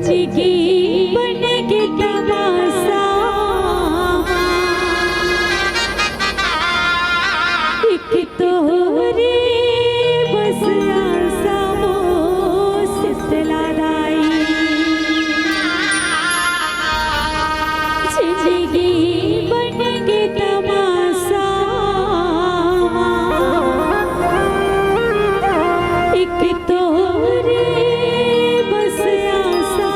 जिंदगी बनेगी तमाशा, एक तोहरी बस आशा सितलादाई। जिंदगी बनेगी तमाशा, एक तोहरी बस आशा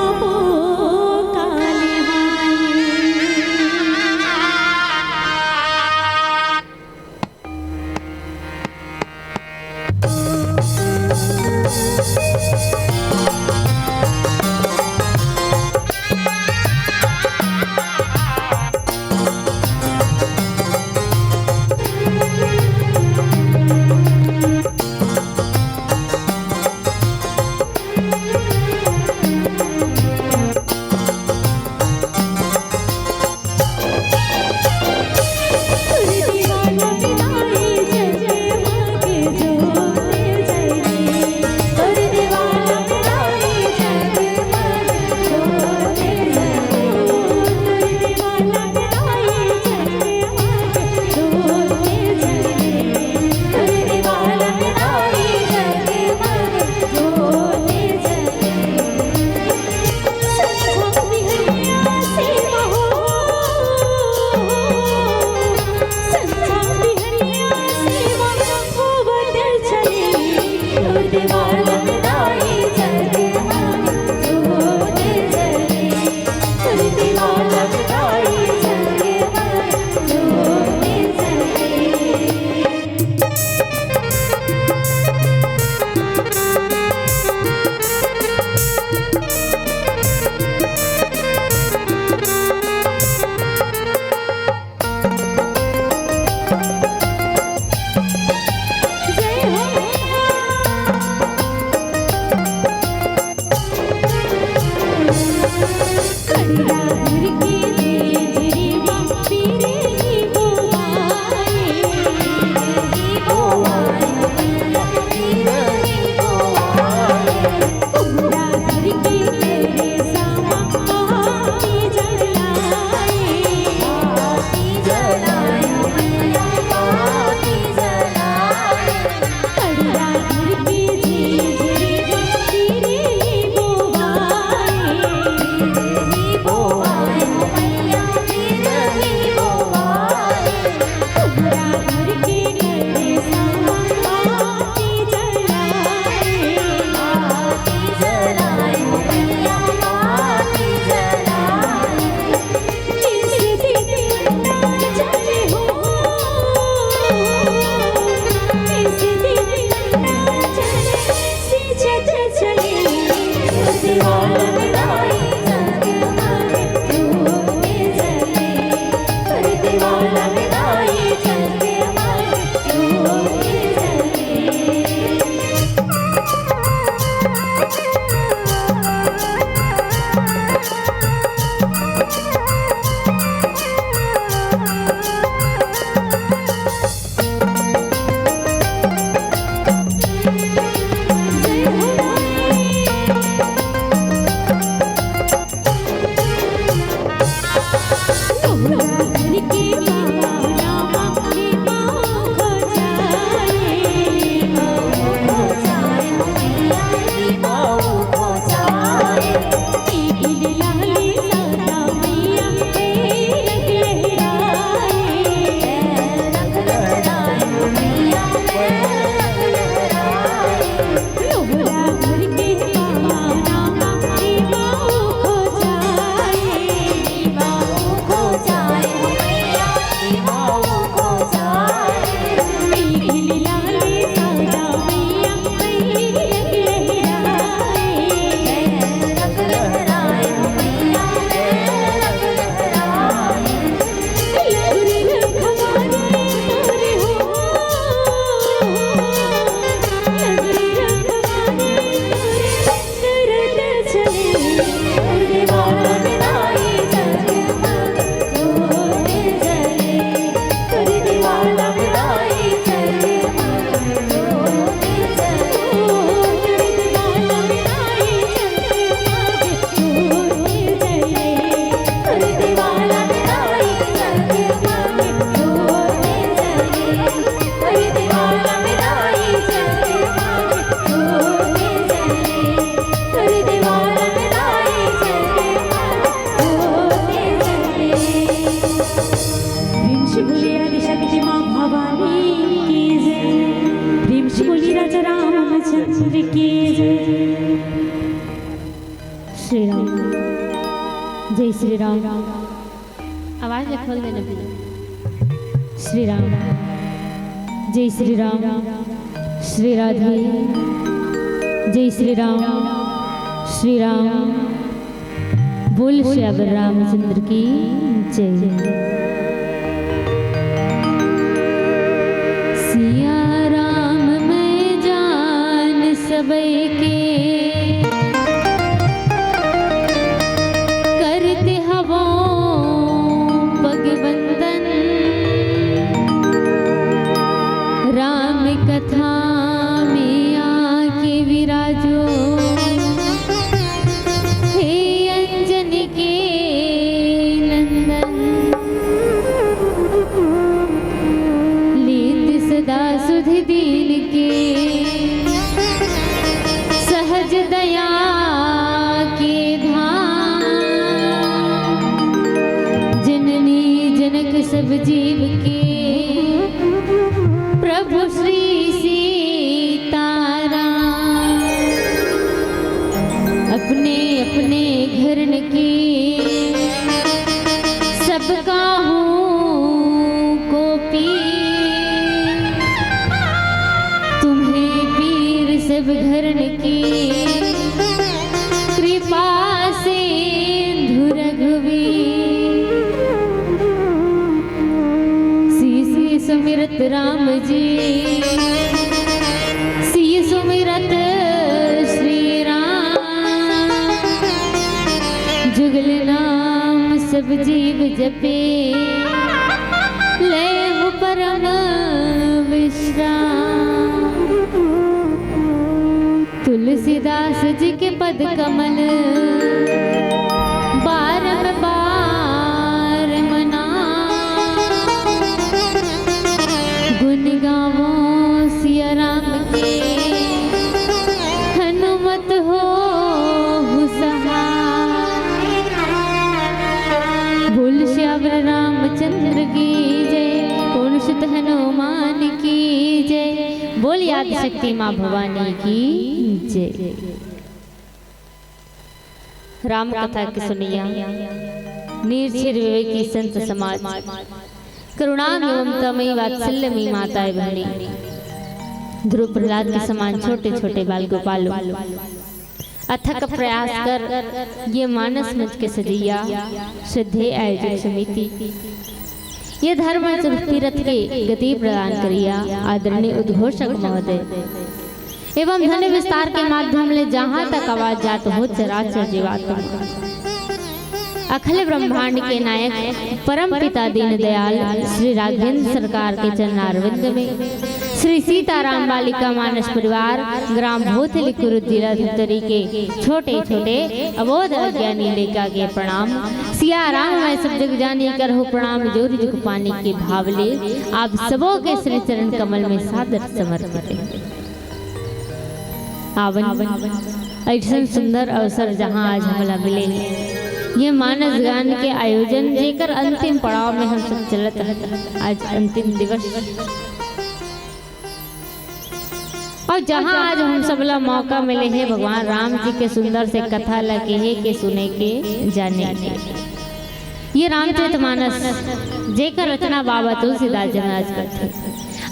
राम जय श्री राम। आवाज में खोल देना भैया। श्री राम जय श्री राम। श्री राधे जय श्री राम। श्री राम बोल श्याम रामचंद्र की जय। सिया राम मैं जान सबई के करते हवो पगवंदन। राम कथा में आके विराजो हे अंजनी के नंदन। लीत सदा सुध दीन के सहज दया के धाम। जननी जनक सब जीव के प्रभु श्री सीताराम। अपने अपने घरन की सबका हूँ को पीर। तुम्हें पीर सब घरन की कृपा से रघुवीर। सी सुमिरत राम जी सी सुमिरत श्री राम। जुगल नाम सब जीव जपे ले परम विश्राम। तुलसीदास जी के पद कमल बारंबार मना। गुण गावो सिया राम के हनुमत हो सहाय। बोल श्याम रामचंद्र की जय। पूर्ण सुत हनुमान की जय। बोल आदि शक्ति माँ भवानी की जय। राम कथा की सुनिया निर्छिर विवेकी संत समाज। करुणा ममतामयी वात्सल्यमयी माताएं बहनें। ध्रुव प्रहलाद के समान छोटे छोटे बाल गोपालों अथक प्रयास कर ये मानस मंच के सजैया श्रद्धेय आयोजक समिति ये धर्म तीर्थ के गति प्रदान करिया। आदरणीय उद्घोषक महोदय एवं ध्वनि विस्तार के माध्यम ले जहाँ तक आवाज जात हो चराचर जीवात्मा। अखिल ब्रह्मांड के नायक परम पिता दीनदयाल श्री राघवेंद्र सरकार के चरणारविंद में श्री सीताराम बालिका मानस परिवार ग्राम भोथली कुरुद जिला धुतरी के छोटे छोटे अबोध अज्ञानी लेका के प्रणाम। सिया राम मैं सब जग जानी करहु प्रणाम। जोर जुग पानी के भावले आप सबों के श्री चरण कमल में सादर समर्पित है। आवन ऐसा सुंदर अवसर जहां आज हमला मिले ये मानस गान के आयोजन जेकर अंतिम पड़ाव में हम सब चलत हैं। आज अंतिम दिवस और जहां आज हम सबला मौका मिले हैं भगवान राम जी के सुंदर से कथा लगे है के सुने के जाने के। ये रामचरितमानस जेकर रचना बाबा तुलसीदास जी महाराज करते।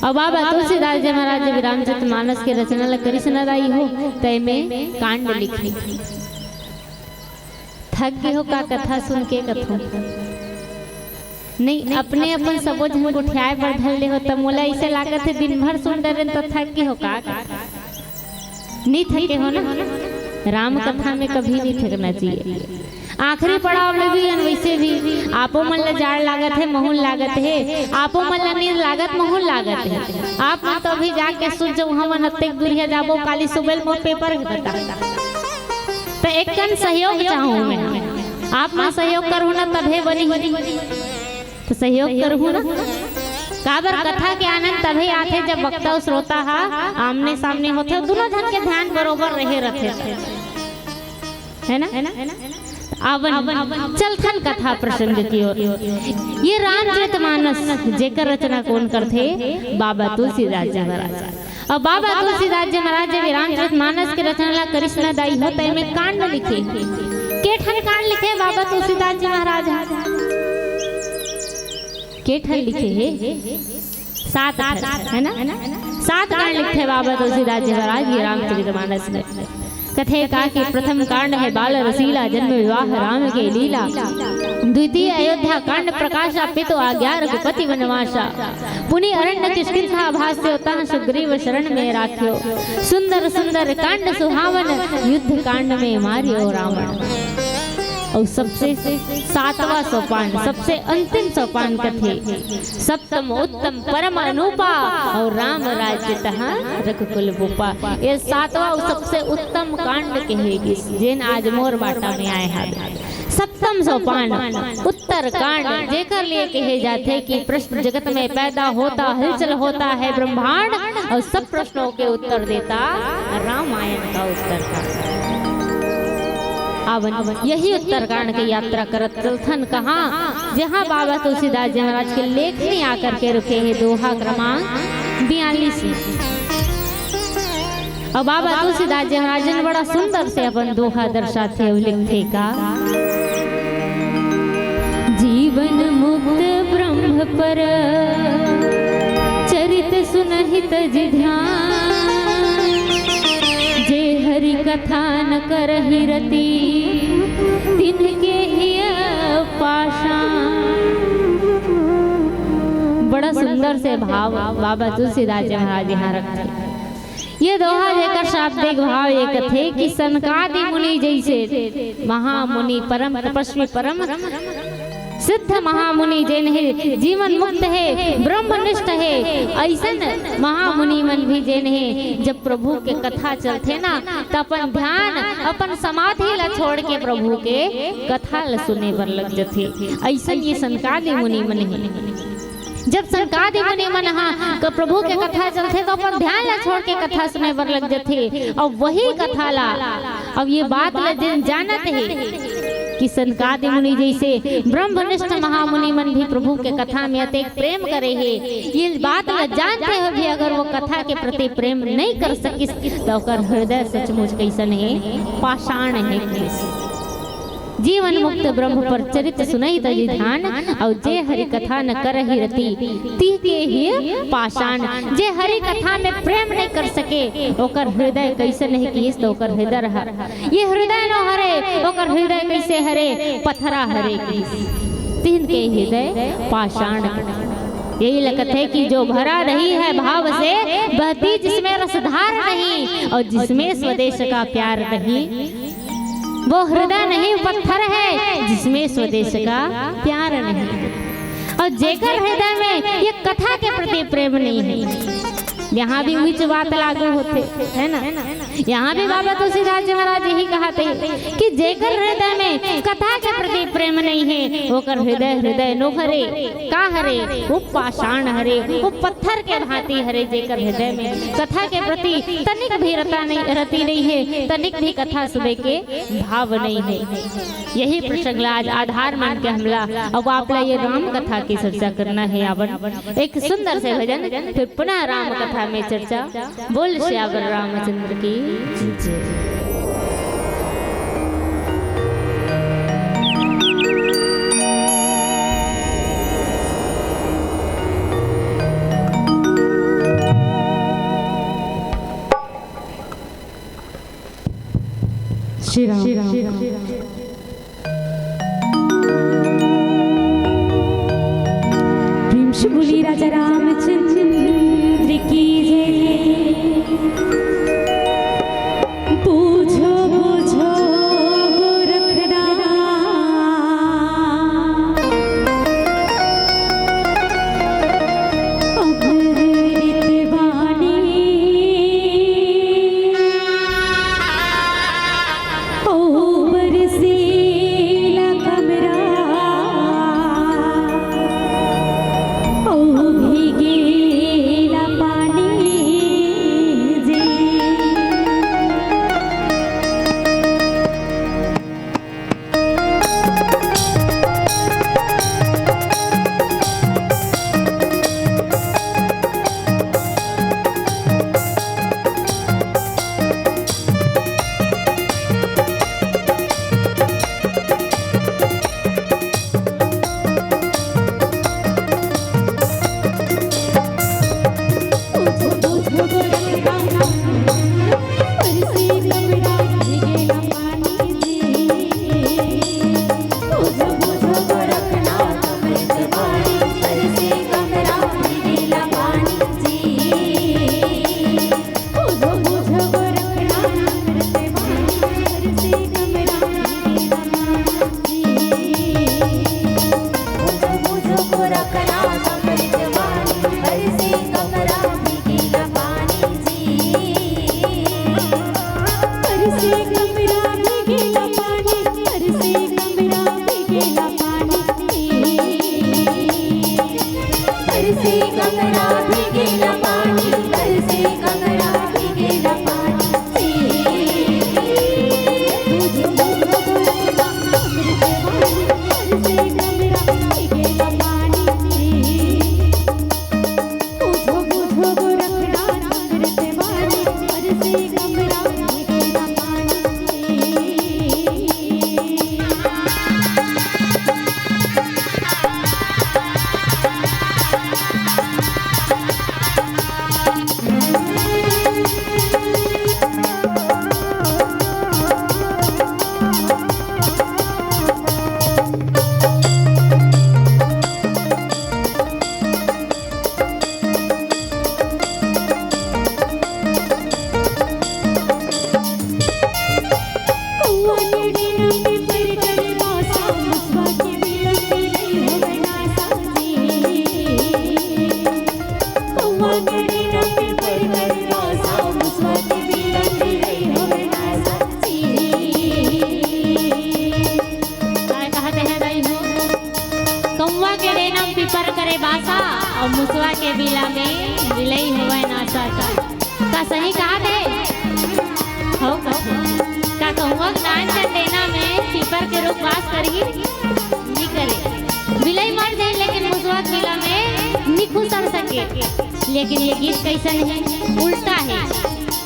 और बाबा तुलसीदास जी महाराज जब रामचरितमानस के रचना ला करी सुनाई हो तय में कांड लिखी। थक गए हो का कथा सुन के कथो नहीं अपने अपन सबो जन को ठियाए पर धर ले हो तब मोला इसे लागत है दिन भर सुन डरे तो थक गए हो का नहीं थके हो ना। राम कथा में कभी नहीं थकना चाहिए। आखिरी पड़ाव में भी वैसे भी आपो मन ला जाड़ लागत है महूल लागत है। आपो मन ला नींद लागत महूल लागत है। आप मन तो भी जाके सुन जो हम हत्ते दूरिया जाबो काली सुबेल मो पेपर बता तो एक कन सहयोग चाहूँ मैं। आप मैं सहयोग करूँ ना तभे बनी तो सहयोग करूँ ना। काबर कथा के आनंद तभी आते जब वक्ता श्रोता हा आमने सामने होते दोनों जन के ध्यान बरोबर रहे रहते है ना। आवन चलथन कथा प्रसंग की ओर। ये रामचरितमानस जेकर रचना कौन करते बाबा तुलसीदास जी महाराज। और बाबा तुलसीदास जी महाराज जब रामचरितमानस की रचना ला कृष्ण दाई होता है में कांड लिखे केठन कांड लिखे बाबा तुलसीदास जी महाराज केठन लिखे 7 है ना 7 कांड लिखे बाबा तुलसीदास जी महाराज ये रामचरितमानस में। कथे का कि प्रथम कांड है बाल रसीला जन्म विवाह राम के लीला। द्वितीय अयोध्या कांड प्रकाशा पितु आज्ञा रघुपति वनवासा। पुनि अरण्य किष्किंधा भास्यो तहाँ सुग्रीव शरण में राख्यो। सुंदर सुंदर कांड सुहावन युद्ध कांड में मारियो रावण। और सबसे 7वां सोपान सबसे अंतिम सोपान कथे सप्तम उत्तम परम अनुपा और राम राज्य तहाँ रघुकुल भूपा। ये 7वां सबसे उत्तम कांड कहेगी जिन आज मोर बाटा में आए हैं। सप्तम सोपान उत्तर कांड जेकर लिए कहे जाते कि प्रश्न जगत में पैदा होता हलचल होता है ब्रह्मांड और सब प्रश्नों के उत्तर देता रामायण का उत्तर कांड। यही उत्तरकांड की यात्रा करत चलथन कहाँ जहाँ बाबा तुलसीदास जी महाराज के लेख में आकर के रुके हैं दोहा क्रमांक 42। और बाबा तुलसीदास जी महाराज ने बड़ा सुंदर से अपन दोहा दर्शाते हुए लिखते का जीवन मुक्त ब्रह्म पर चरित सुनहित ध्यान जे हरि कथा न करहि रति तिनके हिय पाषाण। बड़ा सुंदर से भाव बाबा तुलसीदास जी महाराज यहाँ रखते। ये दोहा लेकर शाब्दिक भाव ये कथे कि सनकादि मुनि जैसे महामुनि परम तपस्वी परम सिद्ध महामुनि जैन है जीवन मुक्त है ब्रह्मनिष्ठ है ऐसा महामुनि मन भी जैन है। जब प्रभु के कथा चलते ना तो अपन ध्यान अपन समाधि ला छोड़ के प्रभु के कथा ला सुने पर लग जाते। ऐसा ये सनकादि मुनि मन है। जब सनकादि मुनि मन हाँ प्रभु के कथा चलते तो अपन ध्यान ला छोड़ के कथा सुने पर लग जाते। और वही कथा ला अब ये बात ला जिन जानत है कि सनकादि मुनि जैसे ब्रह्मनिष्ठ महामुनि मन भी प्रभु के कथा में अत्यंत प्रेम करे है। ये बात जानते हो भी अगर वो कथा के प्रति प्रेम नहीं कर सकिस तो हृदय सचमुच कैसन है पाषाण है। जीवन मुक्त ब्रह्म पर चरित सुनई तजी ध्यान और जे हरि कथा न करहि रति ती के ही पाषाण। जे हरि कथा में प्रेम नहीं कर सके ओकर हृदय कैसे नहीं किस तो ओकर हृदय रहा ये हृदय न हरे ओकर हृदय कैसे हरे पथरा हरे किस तीन के हृदय पाषाण। यही लगत है कि जो भरा रही है भाव से बहती जिसमें रसधार नहीं और जिसमें स्वदेश का प्यार नहीं वो हृदय नहीं पत्थर है जिसमें स्वदेश का प्यार नहीं। और जेकर हृदय में ये कथा के प्रति प्रेम नहीं है यहाँ भी वही बात लागू होते है ना। यहाँ भी बाबा तुलसीदास जी महाराज यही कहते हैं कि जेकर हृदय में कथा के प्रति प्रेम नहीं है ओकर हृदय हृदय नो हरे का हरे वो पाषाण हरे वो पत्थर के भांति हरे। जेकर हृदय में कथा के प्रति तनिक भी रति नहीं है तनिक भी कथा सुबह के भाव नहीं है। यही प्रसंग आज आधार मान के हमला अब आप ये राम कथा की चर्चा करना है। आवन एक सुंदर से भजन फिर पुनः राम कथा में चर्चा। बोल श्यावर रामचंद्र की जय। श्री राम प्रेम से बोली राजा रामचंद्र की जय। पूछो पूछो गोरखना अमृत वाणी ओ और मुसवा के बिला में विलई होवे नासा का सही कहा थे हो का कहूँगा दान देना में पीपर के रूप वास करही नहीं करे विलई मर जाए लेकिन मुसवा के बिला में नहीं खुसर सके। लेकिन ये गीत कैसन है, उल्टा है।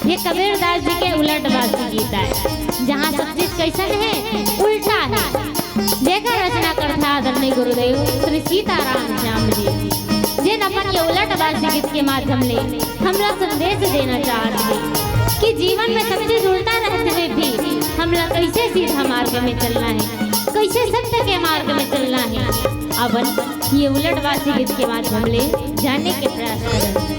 ये कबीरदास जी के उलटबाजी गीत है, जहाँ सब चीज कैसन है उल्टा है। देखा रचना करता आदरणीय गुरुदेव श्री सीताराम श्याम जी जिन अपन ये उलटबाजी गीत के माध्यम ले हमरा संदेश देना चाहते हैं कि जीवन में सब चीज उल्टा रहते हुए भी हमरा कैसे सीधा मार्ग में चलना है, कैसे सत्य के मार्ग में चलना है। अब ये उलटबाजी गीत के माध्यम ले जानने के प्रयास करें।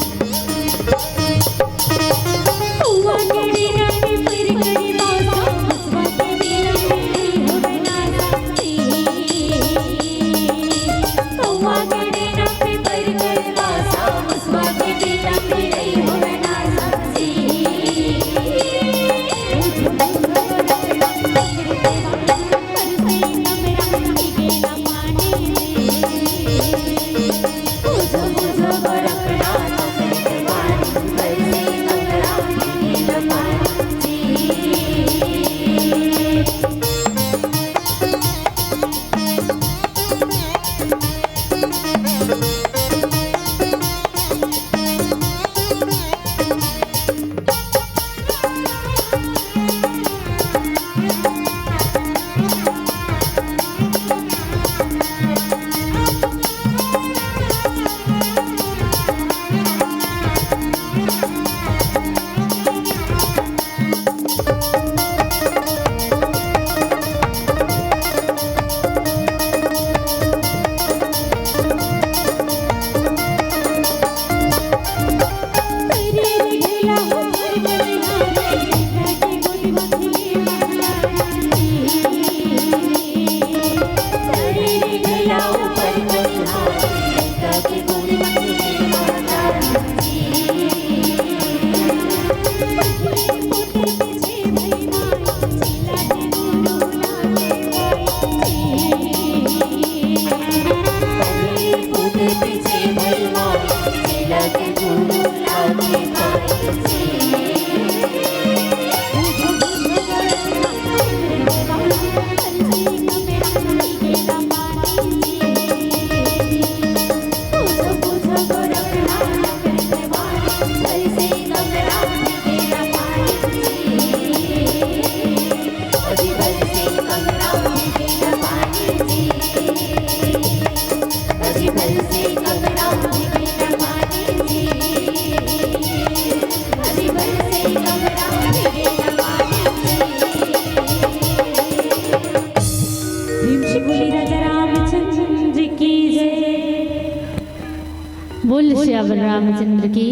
बोल श्याम रामचंद्र की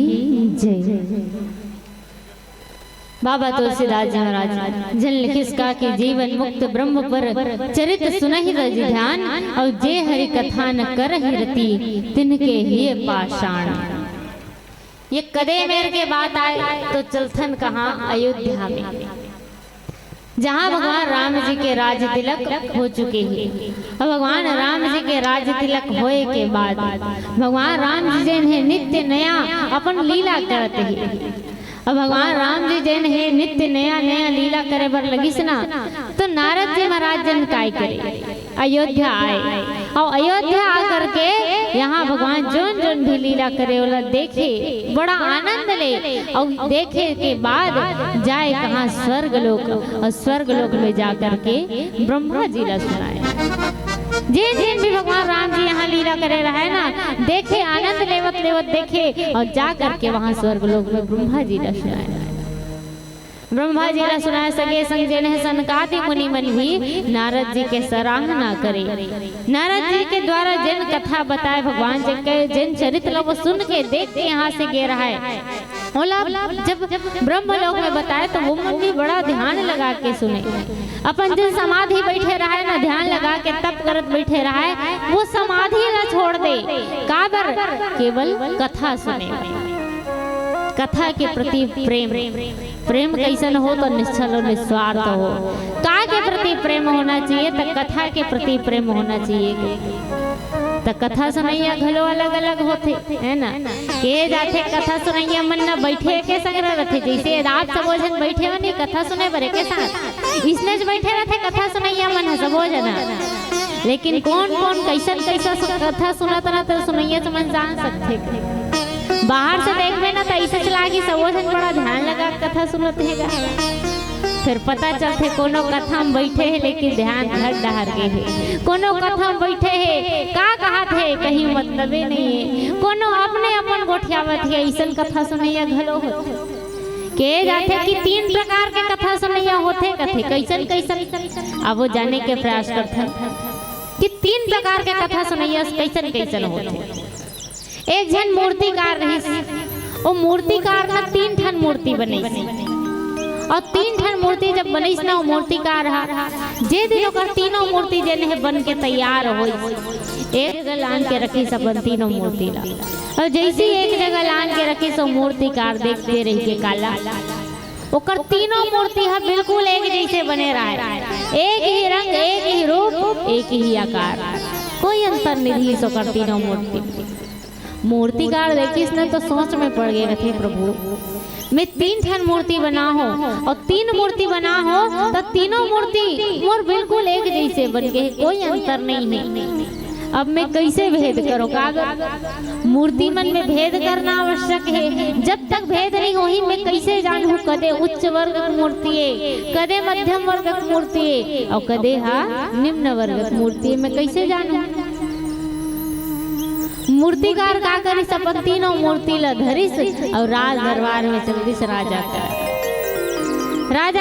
जय। बाबा तुलसीदास जी महाराज जन लिखिसका के जीवन मुक्त ब्रह्म पर चरित्र सुनहि रज ध्यान और जे हरि कथा न करहि रति तिनके ही पाषाण। ये कदे मेर के बात आए तो चलथन कहाँ अयोध्या में, जहाँ भगवान राम जी के राज तिलक हो चुके हैं। और भगवान राम जी के राज तिलक होए के बाद भगवान राम जी जैन है नित्य नया अपन लीला करते हैं। और भगवान राम जी जैन है नित्य नया नया लीला करे बर लगिस ना, तो नारद जी महाराज जन काय करे अयोध्या आए और अयोध्या आकर के यहाँ भगवान जोन जोन भी लीला करे वाला देखे बड़ा आनंद ले और देखे के बाद जाए कहाँ स्वर्ग लोक, और स्वर्ग लोक में जा करके ब्रह्मा जी ला सुनाए। जिन जिन भी भगवान राम जी यहाँ लीला करे रहे ना, देखे आनंद लेवत लेवत देखे और जा करके वहाँ स्वर्ग लोक में ब्रह्मा जी ला सुनाए। ब्रह्मा जी ला सुनाए सके संग जने सनकादि मुनि मन भी नारद जी के सराहना करे। नारद जी के द्वारा जिन कथा बताए भगवान जी के जिन चरित्र वो सुन के देख के यहाँ से गे रहा है। जब ब्रह्मलोक में बताए तो वो मन भी बड़ा ध्यान लगा के सुने। अपन जिन समाधि बैठे रहा है ना, ध्यान लगा के तप करत बैठे रहा है, वो समाधि ला छोड़ दे, काबर केवल कथा सुने। कथा के प्रति प्रेम, प्रेम कैसन हो तो निश्चल और निस्वार्थ हो। का के प्रति प्रेम होना चाहिए तो कथा के प्रति प्रेम होना चाहिए। तो कथा सुनैया घलो अलग अलग होते है ना, के जाते कथा सुनैया मन न बैठे के संग रहते। जैसे रात सबो जन बैठे हो नहीं कथा सुने बरे के साथ, इसने बैठे रहते कथा सुनैया मन सबो जना। लेकिन कौन कौन कैसन कैसा कथा सुनत ना तो सुनैया तो मन जान सकते। बाहर से देखबे ना तो ऐसे चला कि सबो जन बड़ा ध्यान लगा कथा सुनत है। फिर पता चलते कोनो कथा में बैठे है लेकिन ध्यान धर डहर के है, कोनो कथा में बैठे है का कहत है कहीं मतलबे नहीं है, कोनो अपने अपन गोठियावत है। ऐसन कथा सुनैया घलो होते के जाते कि 3 प्रकार के कथा सुनैया होते कथे कैसन कैसन। अब वो जाने के प्रयास करते कि 3 प्रकार के कथा सुनैया कैसन कैसन होते। एक जन मूर्तिकार रही, वो मूर्तिकार ना 3 ठन मूर्ति बनी और 3 ठन मूर्ति जब बनीस ना, वो मूर्तिकार जे दिन ओकर तीनों मूर्ति जेने है बन के तैयार हो, एक जगह लान के रखी सब तीनों मूर्ति ला। और जैसे एक जगह लान के रखी सब मूर्तिकार देखते रही के काला ओकर तीनों मूर्ति है बिल्कुल एक जैसे बने रहा है, एक ही रंग, एक ही रूप, एक ही आकार, कोई अंतर नहीं सोकर तीनों मूर्ति। मूर्तिकार देखिस ना तो सोच में पड़ गए थे, प्रभु मैं 3 ठन मूर्ति बना हो और 3 मूर्ति बना हो तो तीनों मूर्ति मोर बिल्कुल एक जैसे बन गए, कोई अंतर नहीं है। अब मैं कैसे भेद करो? कागज मूर्ति मन में भेद करना आवश्यक है। जब तक भेद नहीं होही मैं कैसे जानूं कदे उच्च वर्ग की मूर्ति है, कदे मध्यम वर्ग की मूर्ति है और कदे निम्न वर्ग की मूर्ति है, मैं कैसे जानूं? मूर्तिकार का करिस अपन तीनों मूर्ति ला धरिस और राज दरबार में चलिस राजा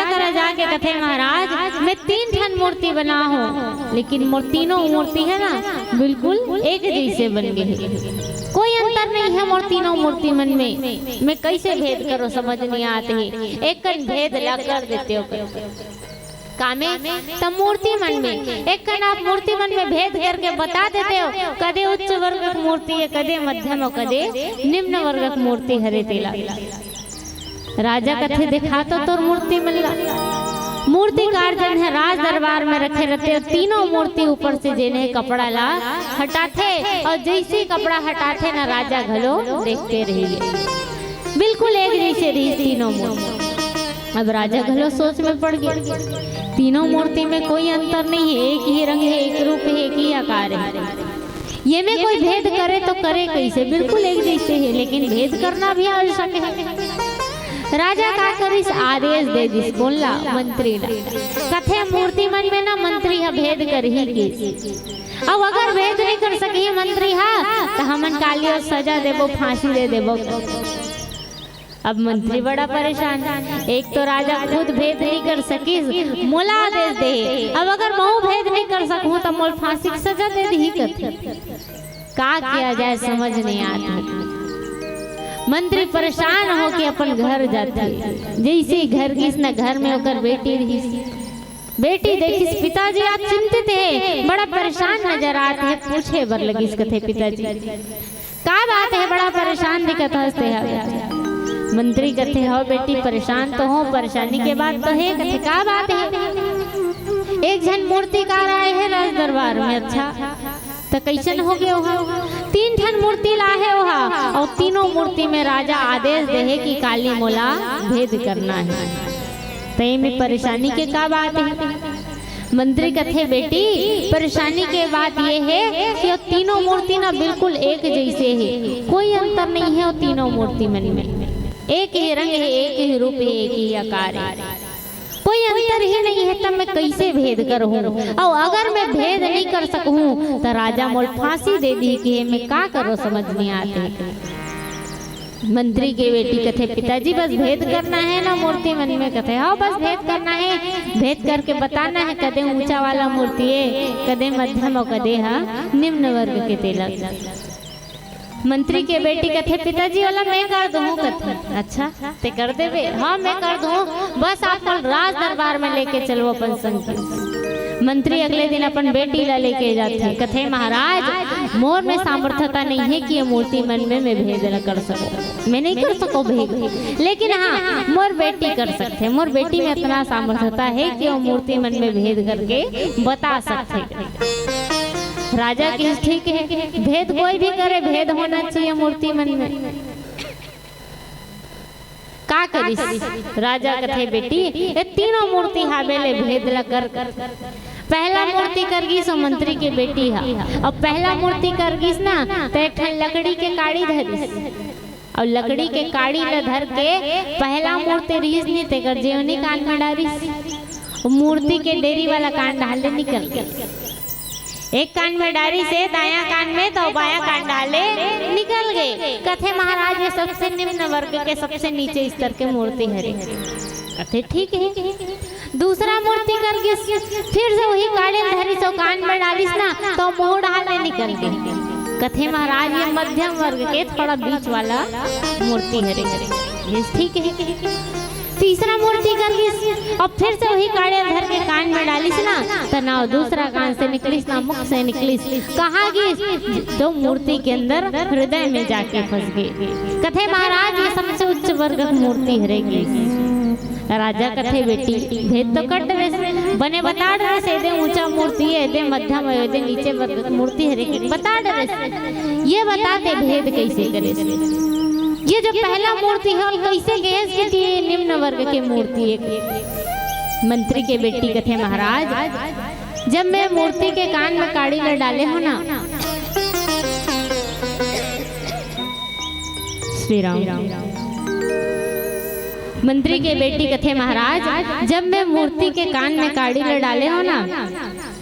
करा जाके कथे महाराज मैं 3 ठन मूर्ति बना हो लेकिन मोर तीनों मूर्ति है ना बिल्कुल एक जैसे बन गए, कोई अंतर नहीं है मोर तीनों मूर्ति मन में, मैं कैसे भेद करो समझ नहीं आते है। एक भेद ला कर देते हो कामे तो मूर्ति मन में एक कन आप मूर्ति मन में भेद करके बता देते हो, कदे उच्च वर्ग की मूर्ति है, कदे मध्यम और कदे निम्न वर्ग की मूर्ति हरे तेला। राजा कथे दिखा तो तोर मूर्ति मिल मूर्तिकार जन है राज दरबार में रखे रहते, तीनों मूर्ति ऊपर से जेने कपड़ा ला हटाते और जैसे कपड़ा हटाते ना राजा घलो देखते रहिए, बिल्कुल एक जैसे रही तीनों मूर्ति। अब राजा घलो सोच में पड़ गए, तीनों मूर्ति में कोई अंतर नहीं है, एक ही रंग है, एक रूप है, एक ही आकार है, ये में कोई भेद करे तो करे कैसे, बिल्कुल एक जैसे है लेकिन भेद करना भी आवश्यक है। राजा का करिस आदेश दे दिस बोला मंत्री ला कथे मूर्ति मन में ना मंत्री हा भेद कर ही के। अब अगर भेद नहीं कर सके मंत्री तो हमन काली और सजा देबो, फांसी दे देबो। अब मंत्री बड़ा परेशान, एक तो राजा खुद भेद नहीं कर सकी मोला आदेश दे, अब अगर मैं भेद नहीं कर सकूं तो मोल फांसी की सजा दे दी का किया जाए समझ नहीं आती। मंत्री परेशान हो के अपन घर जाते, जैसे घर की ना घर में होकर बेटी रही, बेटी देखिस पिताजी आप चिंतित है, बड़ा परेशान नजर आते हैं, पूछे बर लगी कथे पिताजी का बात है, बड़ा परेशान दिखत है। मंत्री कथे हो बेटी परेशान तो हो, परेशानी के बाद तो है, कथे का बात है? एक जन मूर्तिकार आए हैं राज दरबार में, अच्छा तो कैसन हो गया वहाँ 3 ठन मूर्ति लाए वहाँ और तीनों मूर्ति में राजा आदेश दे कि काली मोला भेद करना है, तो में परेशानी के का बात है? मंत्री कथे बेटी परेशानी के बात ये है कि वो तीनों मूर्ति ना बिल्कुल एक जैसे है, कोई अंतर नहीं है, वो तीनों मूर्ति मन में एक ही रंग है, एक ही रूप है, एक ही आकार है, कोई अंतर ही नहीं है, तब मैं कैसे भेद करूं? और अगर मैं भेद नहीं कर सकूं तो राजा मोल फांसी दे दी कि मैं का करो समझ नहीं आते। मंत्री के बेटी कथे पिताजी बस भेद करना है ना मूर्ति मन में, कथे हाँ बस भेद करना है, भेद करके बताना है कदे ऊंचा वाला मूर्ति है, कदे मध्यम और कदे हाँ निम्न वर्ग के तिलक। मंत्री के बेटी कथे पिताजी वाला मैं कर दूँ, कथे अच्छा ते कर देवे, हाँ मैं कर दूँ, बस आप कल राज दरबार में लेके चलो अपन संग। मंत्री अगले दिन अपन बेटी ला लेके जाते, कथे महाराज मोर में सामर्थ्यता नहीं है कि ये मूर्ति मन में मैं भेद न कर सकूं, मैं नहीं कर सकूं भेद, लेकिन हाँ मोर बेटी कर सकते, मोर बेटी में इतना सामर्थ्यता है कि वो मूर्ति मन में भेद करके बता सकते। राजा की ठीक है, भेद कोई भी करे, भेद होना चाहिए मूर्ति मन में। का करिस राजा कथे बेटी ये तीनों मूर्ति हावेले भेद ला कर। पहला मूर्ति करगिस मंत्री के बेटी हा, अब पहला मूर्ति करगिस ना तो एक लकड़ी के काड़ी धरिस, और लकड़ी के काड़ी ला धर के पहला मूर्ति रीस नहीं ते कर जेवनी कान में डारिस, मूर्ति के डेरी वाला कान डाले निकल गया, एक कान में डारी से दाया कान में तो बाया कान डाले निकल गए। कथे महाराज ये सबसे निम्न वर्ग के सबसे नीचे स्तर के मूर्ति हरे। कथे ठीक है। दूसरा मूर्ति कर फिर से वही काले धरी सो कान में डालिस ना तो मुंह डाले निकल गए। कथे महाराज ये मध्यम वर्ग के थोड़ा बीच वाला मूर्ति हरे हरे, ठीक है। तीसरा मूर्ति कर और फिर से वही काड़िया धर के कान में डालिस ना तो ना दूसरा कान से निकलिस ना मुख से निकलिस, कहाँ गई तो मूर्ति के अंदर हृदय में जाके फंस गई। कथे महाराज ये सबसे उच्च वर्ग की मूर्ति हरेगी। राजा कथे बेटी भेद तो कट रहे बने बता रहे से दे ऊंचा मूर्ति है, दे मध्यम है, दे नीचे वर्ग मूर्ति हरेगी बता रहे, ये बताते भेद कैसे करे। ये जो पहला मूर्ति है और कैसे गए कि ये निम्न वर्ग की मूर्ति है। मंत्री के बेटी कथे महाराज जब मैं मूर्ति के कान में काड़ी में डाले हो ना, श्री राम। मंत्री के बेटी कथे महाराज जब मैं मूर्ति के कान में काड़ी में डाले हो ना,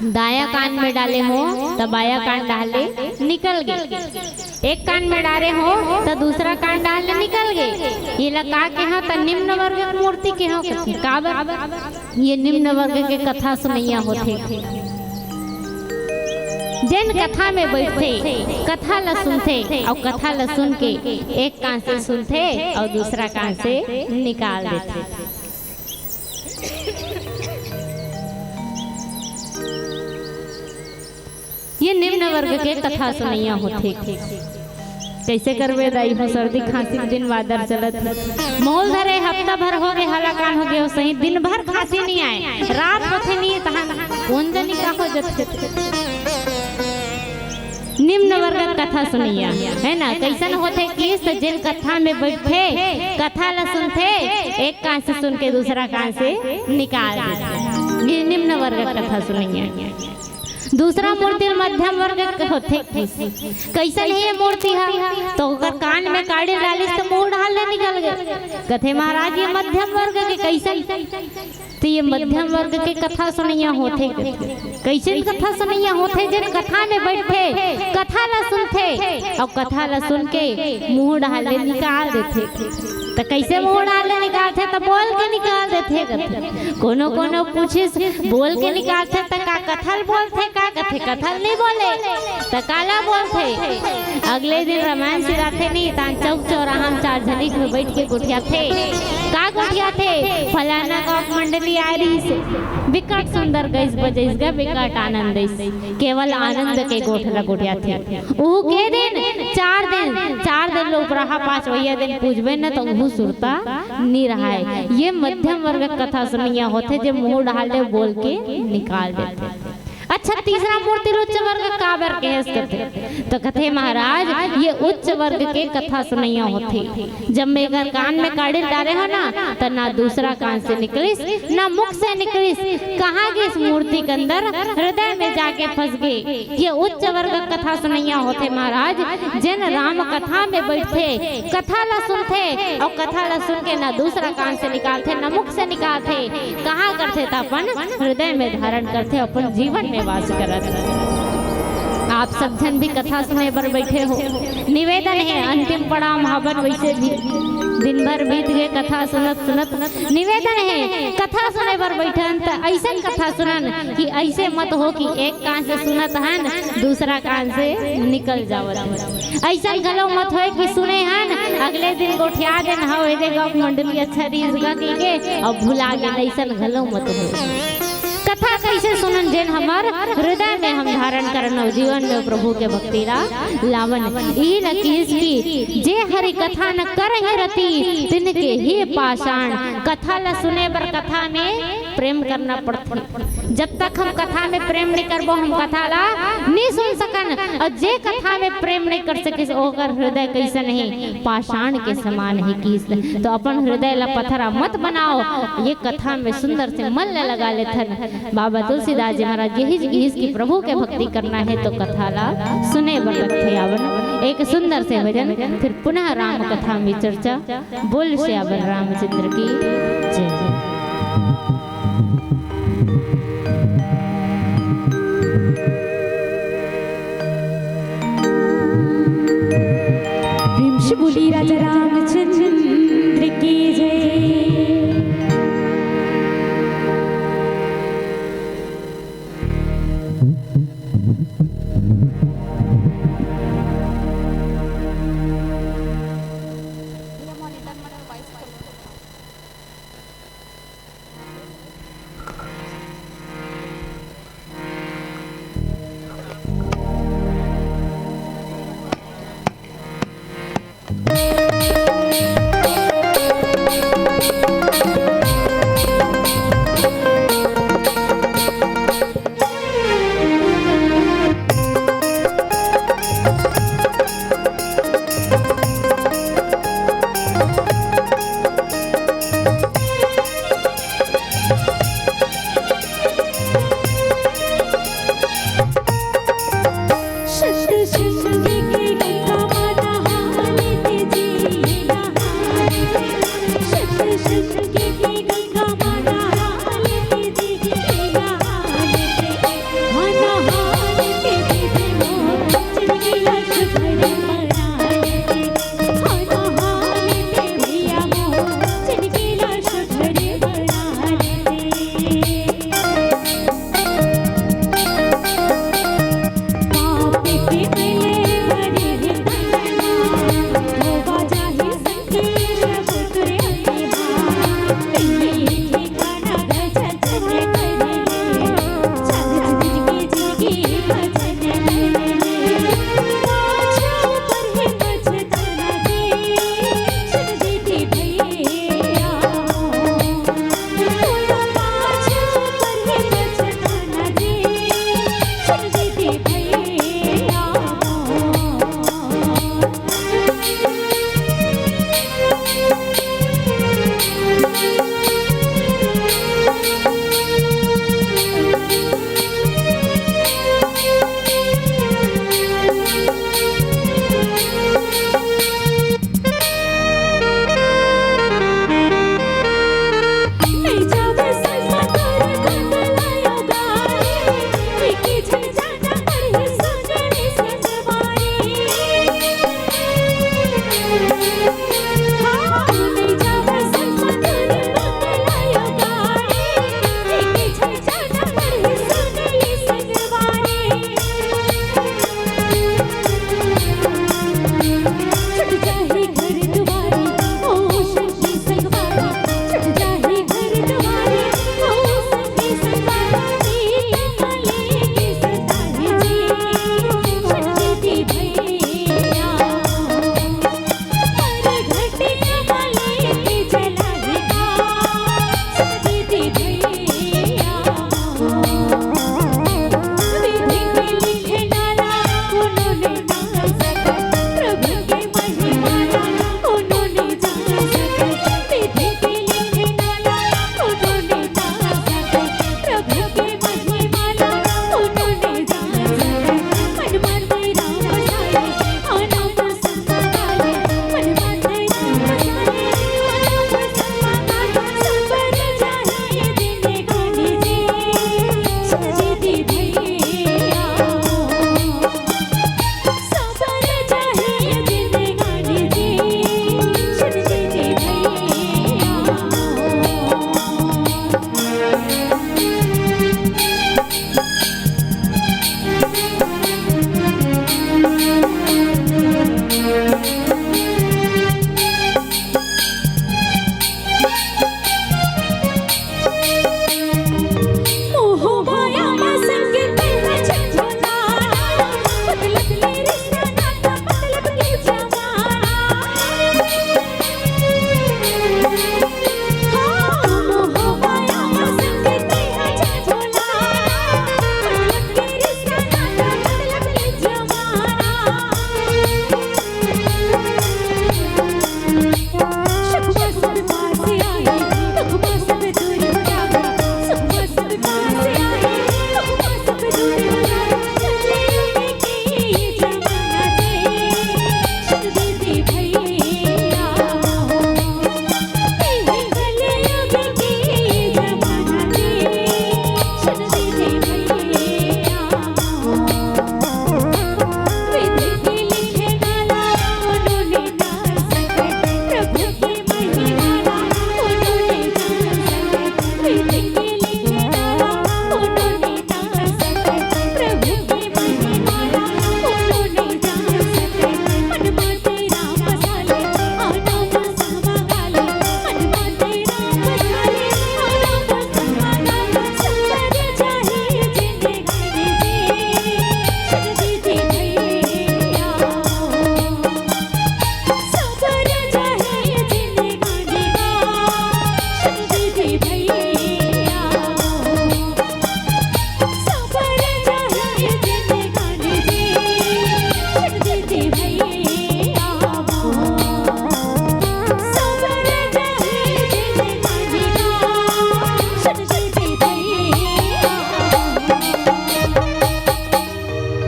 दाया कान में डाले हो तो बाया कान डाले निकल गए, एक कान में डाले हो तो दूसरा कान डाले निकल गए। ये लगा के हाँ तो निम्न वर्ग की मूर्ति के हाँ काबर ये निम्न वर्ग के कथा सुनैया होते, जिन कथा में बैठते कथा ला सुनते और कथा ला सुन के एक कान से सुनते और दूसरा कान से निकाल देते। ये निम्न वर्ग के कथा सुनैया होते। कैसे करवे दाई हो सर्दी खांसी दिन वादर चलत मोल धरे हफ्ता भर हो गए हलाकान हो गए सही दिन भर खांसी नहीं आए, रात पथे नहीं तहां कौन जनी का हो जथे। निम्न वर्ग कथा सुनैया है ना, कैसन होते कि जिन कथा में बैठे कथा ला सुनते एक कान से सुन के दूसरा कान से निकाल देते, ये निम्न वर्ग कथा सुनैया। दूसरा मूर्ति मध्यम वर्ग होते, कैसन है ये मूर्ति है तो कान में काड़ी डालिस तो मुंह डालने निकल गए। कथे महाराज ये मध्यम वर्ग के कैसन, तो ये मध्यम वर्ग के कथा सुनैया होते। कैसे कथा सुनैया होते जिन कथा में बैठे कथा ला सुनते और कथा ला सुन के मुंह डालने निकाल देते। तो कैसे मुंह डालने निकालते तो बोल के निकाल देते। कोनो कोनो पूछिस बोल के निकालते तो का कथल बोलते, का कथे कथल नहीं बोले तो काला बोलते। अगले दिन रामायण सिराते नहीं तान चौक चौराहा में चार झनिक में बैठ के गुठिया थे, का गुठिया थे फलाना का मंडली आ रही से विकट सुंदर गैस बजेस गा विकट आनंद केवल आनंद के गोठला गुठिया थे। ऊ के दिन चार दिन लोग रहा, पांच वैया दिन पूजबे न तो ऊ सुरता नहीं रहा है। ये मध्यम वर्ग कथा सुनैया होते जो मुंह डाले बोल के निकाल देते। अच्छा तीसरा मूर्ति उच्च वर्ग काबर के करते तो कथे महाराज ये उच्च वर्ग के कथा सुनैया होते। जब मैं अगर कान में काड़ी डाले हो ना तो ना दूसरा कान से निकलिस ना मुख से निकलिस, कहाँ गई इस मूर्ति के अंदर हृदय में जाके फंस गए। ये उच्च वर्ग कथा सुनैया होते महाराज जिन राम कथा में बैठते कथा ला सुनते और कथा ला सुन के ना दूसरा कान से निकालते ना मुख से निकालते, कहाँ करते था अपन हृदय में धारण करते अपन जीवन में वास करत। आप सब जन भी कथा सुने पर बैठे हो, निवेदन है अंतिम पड़ाव हवन वैसे भी दिन भर बीत गए कथा सुनत सुनत, निवेदन है कथा सुने पर बैठन तो ऐसा कथा सुनन कि ऐसे मत हो कि एक कान से सुनत हन दूसरा कान से निकल जावत, ऐसा गलो मत हो कि सुने हन अगले दिन गोठिया दिन हो मंडली अच्छा रीस के और भुला गए, ऐसा गलो मत हो। कथा कैसे सुनन जेन हमार हृदय में हम धारण करन जीवन में प्रभु के भक्ति ला लावन ई लकीस की जे हरि कथा न करहि रति तिनके ही पाषाण। कथा ला सुने बर कथा में प्रेम करना पड़ती, जब तक हम कथा में प्रेम नहीं करबो हम कथा ला नहीं सुन सकन, और जे कथा में प्रेम नहीं कर सके ओकर हृदय कैसे नहीं पाषाण के समान है किस। तो अपन हृदय ला पत्थरा मत बनाओ, ये कथा में सुंदर से मन लगा लेथन बाबा तुलसीदास जी महाराज यही की प्रभु के भक्ति करना है तो कथा ला सुने बर आवन। एक सुंदर से भजन फिर पुनः राम कथा में चर्चा। बोल श्यावर रामचंद्र की जय। बोली राजा रामचंद्र की जय।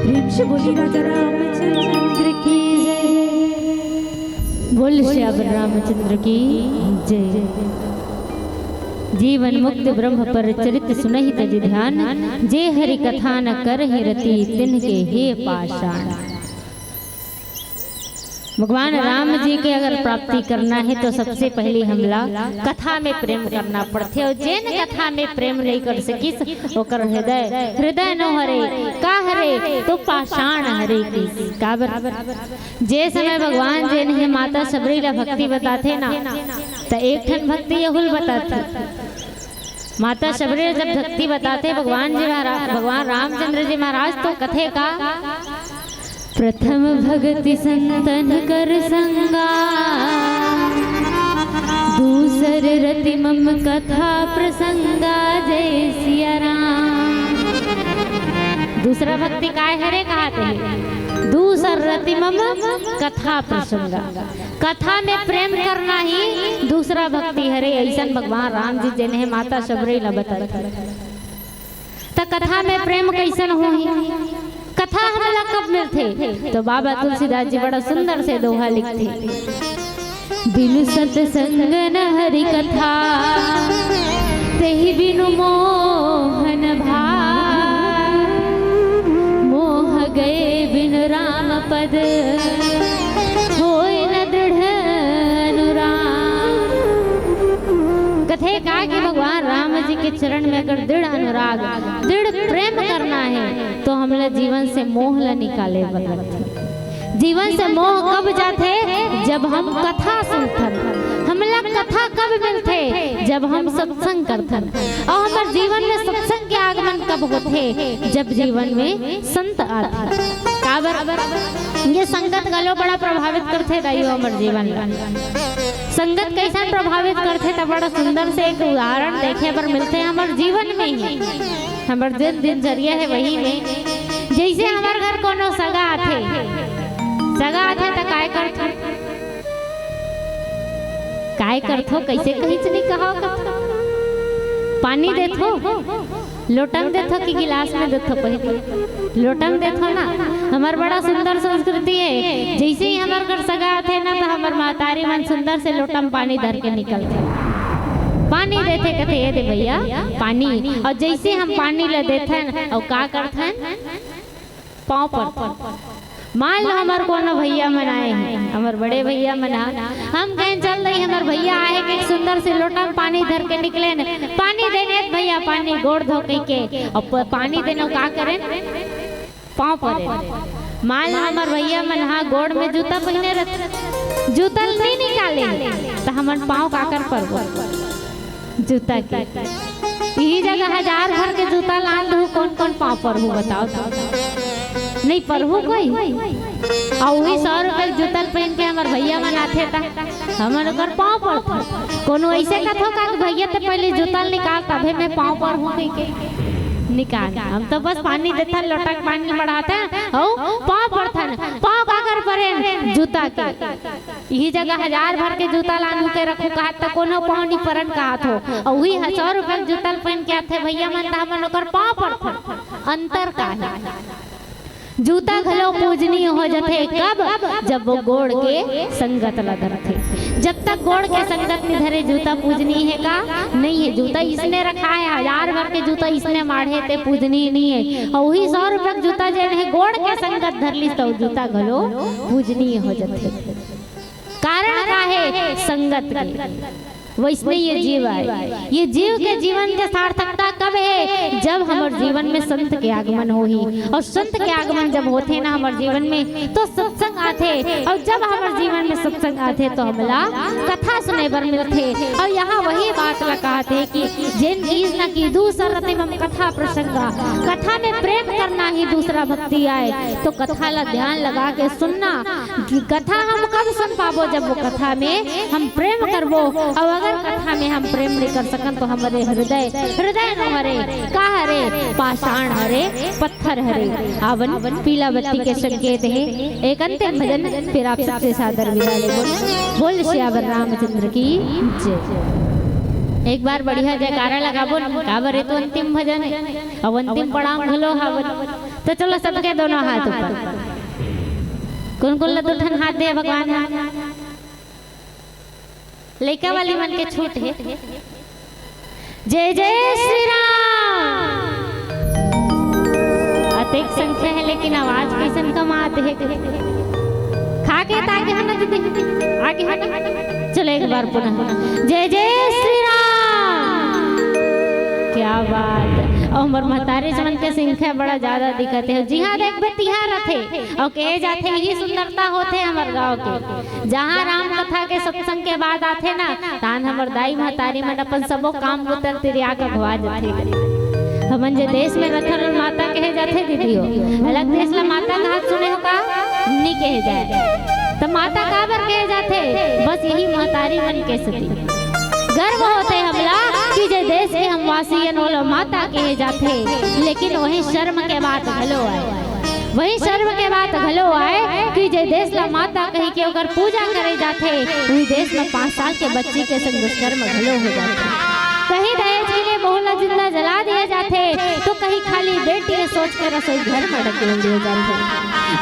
प्रेम से बोली राजा रामचंद्र की जय। बोल श्यावर रामचंद्र की जय। जीवन मुक्त ब्रह्म पर चरित सुनहि तज ध्यान, जे हरि कथा न करहि रति तिनके हे पाषाण। भगवान राम जी के अगर प्राप्ति करना है तो सबसे पहले हमला कथा में प्रेम करना पड़ते। और जिन कथा में प्रेम नहीं कर सकिस ओकर हृदय हृदय न हरे का हरे तो पाषाण हरे की काबर। जे समय भगवान जी ने माता सबरी ला भक्ति बताते ना तो एक ठन भक्ति यहुल बताते। माता सबरी जब भक्ति बताते भगवान जी महाराज भगवान रामचंद्र जी महाराज तो कथे का प्रथम भगति संतन कर संगा, दूसर रति मम कथा प्रसंगा जय सिया राम। दूसरा भक्ति काय हरे कहते दूसर रति मम कथा प्रसंगा। कथा में प्रेम करना ही दूसरा भक्ति हरे। ऐसा भगवान राम जी जिन्हें माता सबरी ला बताते तो कथा में प्रेम कैसन होही। कथा हमला कब मिलते तो बाबा तुलसीदास जी बड़ा सुंदर से दोहा लिखते। बिनु सत्संग न हरि कथा, तेहि बिनु मोहन भाव। मोह गए बिनु राम पद, होय न दृढ़ अनुराग। कथे का कि भगवान राम जी के चरण में अगर दृढ़ अनुराग दृढ़ प्रेम करना है तो हमला जीवन से मोह ला निकाले बनते। जीवन से मोह कब जाते जब हम कथा सुनथन। हमला कथा कब मिलते जब हम सत्संग करथन। और हमारे जीवन में सत्संग के आगमन कब होते जब जीवन में संत आते। काबर ये संगत गलो बड़ा प्रभावित करते दाइयो हमारे जीवन में। संगत कैसा प्रभावित करते तो बड़ा सुंदर से एक उदाहरण देखे पर मिलते हैं हमारे जीवन में ही। हमारे दिनचर्या है वही में। जैसे हमारे घर कोनो सगा आते तो काय करथो कैसे कहीं से नहीं कहा पानी देथो लोटम देथो कि गिलास में देथो। पहले लोटम देथो ना। हमार बड़ा सुंदर संस्कृति है। जैसे ही हमारे घर सगा आते ना तो हमार मातारी मन सुंदर से लोटम पानी धर के निकलते पानी देते कहते ये दे भैया पानी। और जैसे हम पानी ले देते और का करते पाँव पर मान लो हमारे कोनो भैया मनाए हैं हमारे बड़े भैया मना हम कहीं चल रही हमारे भैया आए के सुंदर से लोटा में पानी धर के निकले न पानी देने भैया पानी गोड़ धो के और पानी देने का करें पाँव पर। मान लो हमारे भैया मन हाँ गोड़ में जूता पहने रहते जूता नहीं निकाले तो हमारे पाँव काकर पर जूता के यही जगह 1000 भर के जूता लान दो कौन कौन पाँव पर हो बताओ नहीं परहु कोई। और वही 100 रुपए जूता पहन के हमारे भैया मनाते था हमारे घर पाँव पर कोनो ऐसे कथो का भैया तो पहले जूता निकाल तभी मैं पाँव पर हूँ के निकाल। हम तो बस पानी देता लोटा पानी बढ़ाते पाँव पर था पाँव काकर परे जूता के यही जगह 1000 भर के जूता लानू के रखू कहा तो कोनो पाँव नहीं परन कहा थो और वही 100 रुपए जूता पहन के आते भैया मन हमन ओकर पाँव पर था। अंतर का है जूता घलो पूजनीय हो जाते कब जब वो गोड़ के संगत ला धरते। जब तक गोड़ के संगत नहीं धरे जूता पूजनीय है का नहीं है। जूता इसने रखा है 1000 भर के जूता इसने माढ़े ते पूजनीय नहीं है। और वही 100 रुपए जूता जे है गोड़ के संगत धर ली तो जूता घलो पूजनीय हो जाते। कारण का है संगत के। वैसे ये जीव है ये जीव के जीवन के सार्थकता कब है जब हमारे जीवन में संत के आगमन हो ही। और संत के आगमन जब होते ना हमारे जीवन में तो सत्संग आते और जब हमारे जीवन में सत्संग आते तो हमला कथा सुने बर मिलते। और यहाँ वही बात लगाते कि जिन चीज न की दूसरा कथा प्रसंगा कथा में प्रेम करना ही दूसरा भक्ति आए। तो कथा ला ध्यान लगा के सुनना कि कथा हम कब सुन पाबो जब वो कथा में हम प्रेम करबो। और अगर कथा में हम प्रेम नहीं कर सकन तो हमारे हृदय हृदय न हरे का हरे पाषाण हरे पत्थर हरे। आवन पीला बत्ती के संकेत है। एक अंतिम भजन फिर आप सबसे सादर विदा ले बोल श्यावर रामचंद्र की जय। एक बार बढ़िया जयकारा लगाबो काबर है तो अंतिम भजन है अब अंतिम पड़ाव भलो हावन तो चलो सबके दोनों हाथ ऊपर। कौन कौन लदुठन हाथ दे भगवान। लड़का वाली मन के छूट है। जय जय श्री राम। अतिक संख्या है लेकिन आवाज कैसन कम आते है। खा के ताके हना दीदी आगे हट। चलो एक बार पुनः जय जय श्री राम। क्या बात। और हमार महतारे जमन के संख्या बड़ा ज्यादा दिखत है। जी हाँ देख बेटी यहाँ रथे और कहे जाते यही सुंदरता होते हमार गांव के। जहाँ राम कथा के सत्संग के बाद आते ना तान हमार दाई महतारी मन अपन सबो काम उतर तिरिया के भवा जाते। हमन जे देश में रथन माता कहे जाते दीदी हो अलग देश ला माता का हाथ सुने हो का नहीं कहे जाए तो माता का बर कहे जाते। बस यही महतारी मन के सती गर्व होते हमला कि जे देश के हम वासियन वालो माता कहे जाते। लेकिन वही शर्म के बात घलो आए। वही शर्म के बात घलो आए कि जे देश ला माता कही के ओकर पूजा करे जाते वही देश में 5 साल के बच्ची के संग दुष्कर्म घलो हो जाते। कहीं दहेज के लिए बहुला जिंदा जला दिए जाते तो कहीं खाली बेटी ने सोच कर रसोई घर में ढकेल दिए जाते।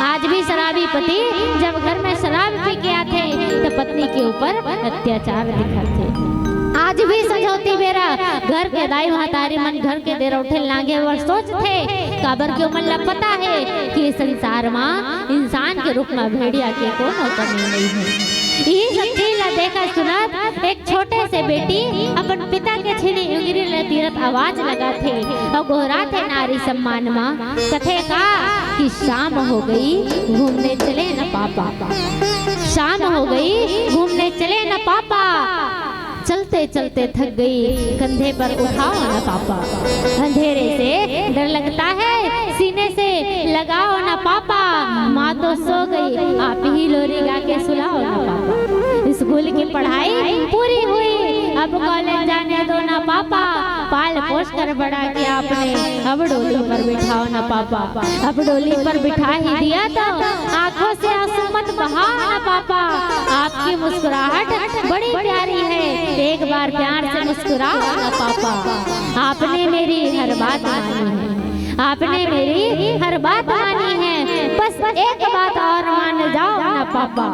आज भी शराबी पति जब घर में शराब पी के आते तो पत्नी के ऊपर अत्याचार दिखाते। आज भी समझौती बेरा घर के दाई महतारी मन घर के देर उठे लागे और सोचते काबर के मन ला पता है कि संसार में इंसान के रूप में भेड़िया के कोनो कमी नहीं है। यही सब चीज देखा सुना एक छोटे से बेटी अपन पिता के छीनी उंगली ले तीरथ आवाज लगाते और गोहराते नारी सम्मान मां कथे का कि शाम हो गई घूमने चले न पापा। शाम हो गई घूमने चले न पापा। चलते चलते थक गई कंधे पर उठाओ न पापा। अंधेरे से डर लगता है सीने से लगाओ न पापा। माँ तो सो गई आप ही लोरी गा के सुलाओ न पापा। स्कूल की पढ़ाई पूरी हुई अब कॉलेज जाने दो ना पापा। पाल पोस कर बड़ा किया आपने अब डोली पर बिठाओ ना पापा। अब डोली पर बिठा ही दिया तो आंखों से आंसू मत बहाओ ना पापा। आपकी मुस्कुराहट बड़ी प्यारी है एक बार प्यार से मुस्कुराओ ना पापा। आपने मेरी हर बात मानी है। आपने मेरी हर बात मानी है बस एक बात और मान जाओ ना पापा।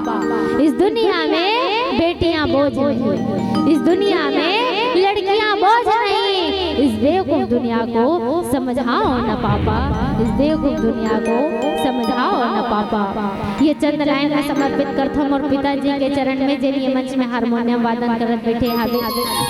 इस दुनिया में बेटियां बोझ नहीं। इस दुनिया में लड़कियां बोझ नहीं। इस बेवकूफ दुनिया को समझाओ ना पापा। इस बेवकूफ दुनिया को समझाओ ना पापा। ये चंद लाइन में समर्पित करता हूँ मोर पिताजी के चरण में जिन्हें मंच में हारमोनियम वादन करत बैठे हावे।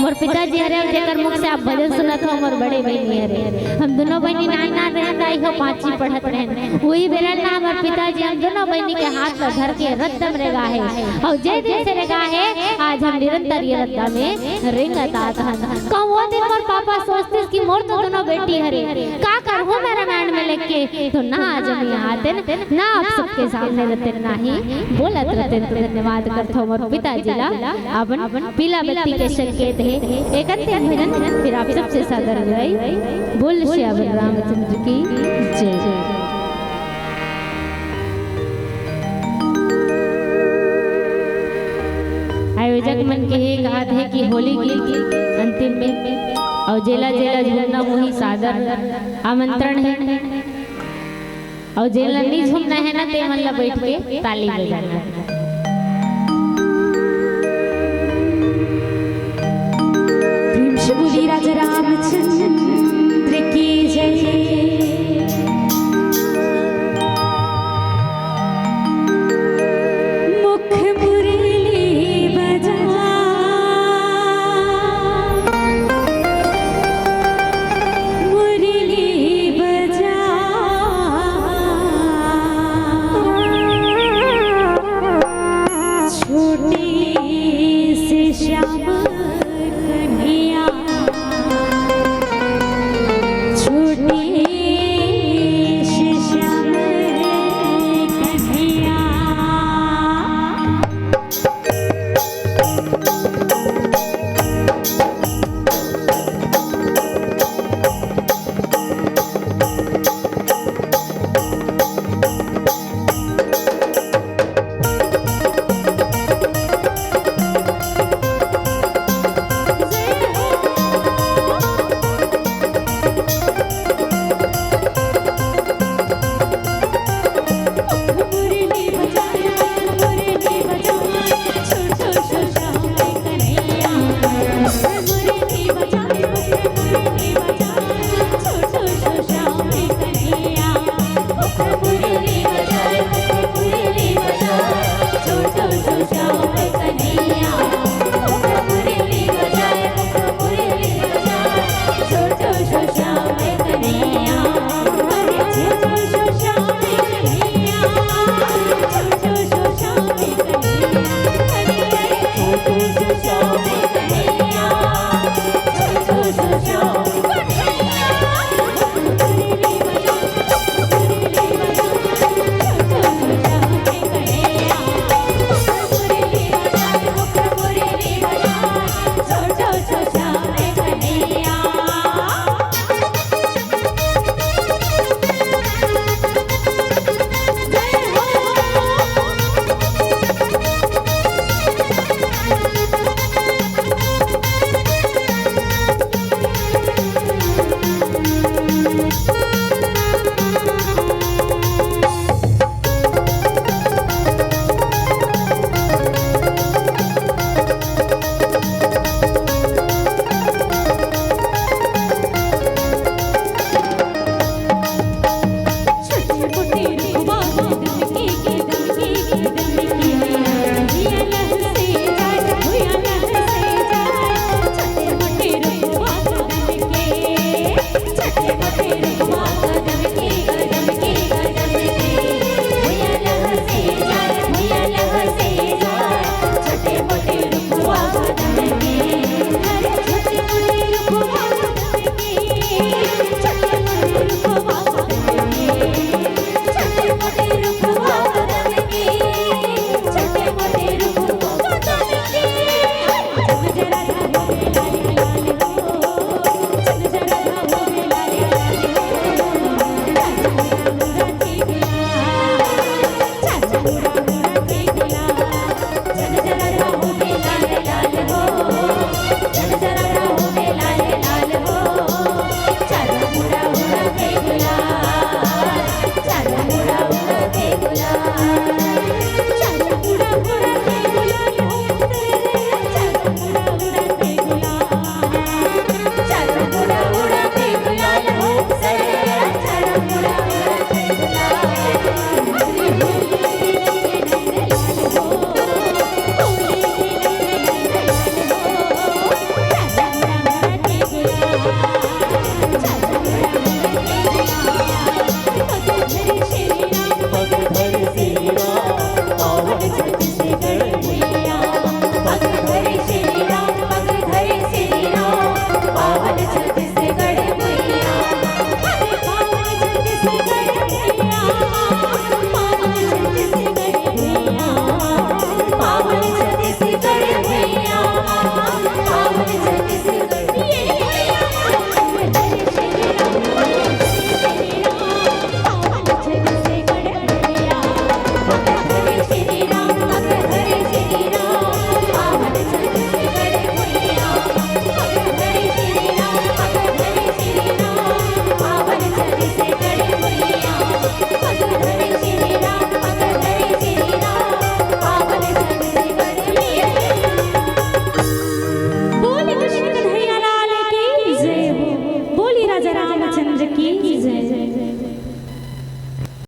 मोर पिताजी हरे जेकर मुख से आप भजन सुनत हो मोर बड़े बहनी हरे। हम दोनों बहनी नान रहता ही हो 5वीं पढ़त रहन वही बेरल ना हमार पिताजी हम दोनों बहनी के हाथ में धर के रद्दम रेगा है और जे दिन से रेगा है आज हम निरंतर ये रद्दा में रेंगत आता हन। कहूं वो दिन मोर पापा सोचते कि मोर तो दोनों बेटी हरे का कर हो मेरा रामायण में लिख के तो ना आज हम यहाँ आते ना आप सबके सामने रहते नहीं बोलत रहते। तो धन्यवाद करता हूँ मोर पिताजी ला अपन पीला बत्ती के संकेत है एक अंतिम भजन फिर आप सबसे सादर विदाई। बोल श्री रामचंद्र की जय। आयोजक मन के हे गात है कि होली की अंतिम में और जेला जेला झूमना वही सादर आमंत्रण है और जेला नहीं झूमना है ना ते मन ला बैठ के ताली बजाना है। राजा रामचंद्र की जय। मुख मुरली बजा मुरली बजा जय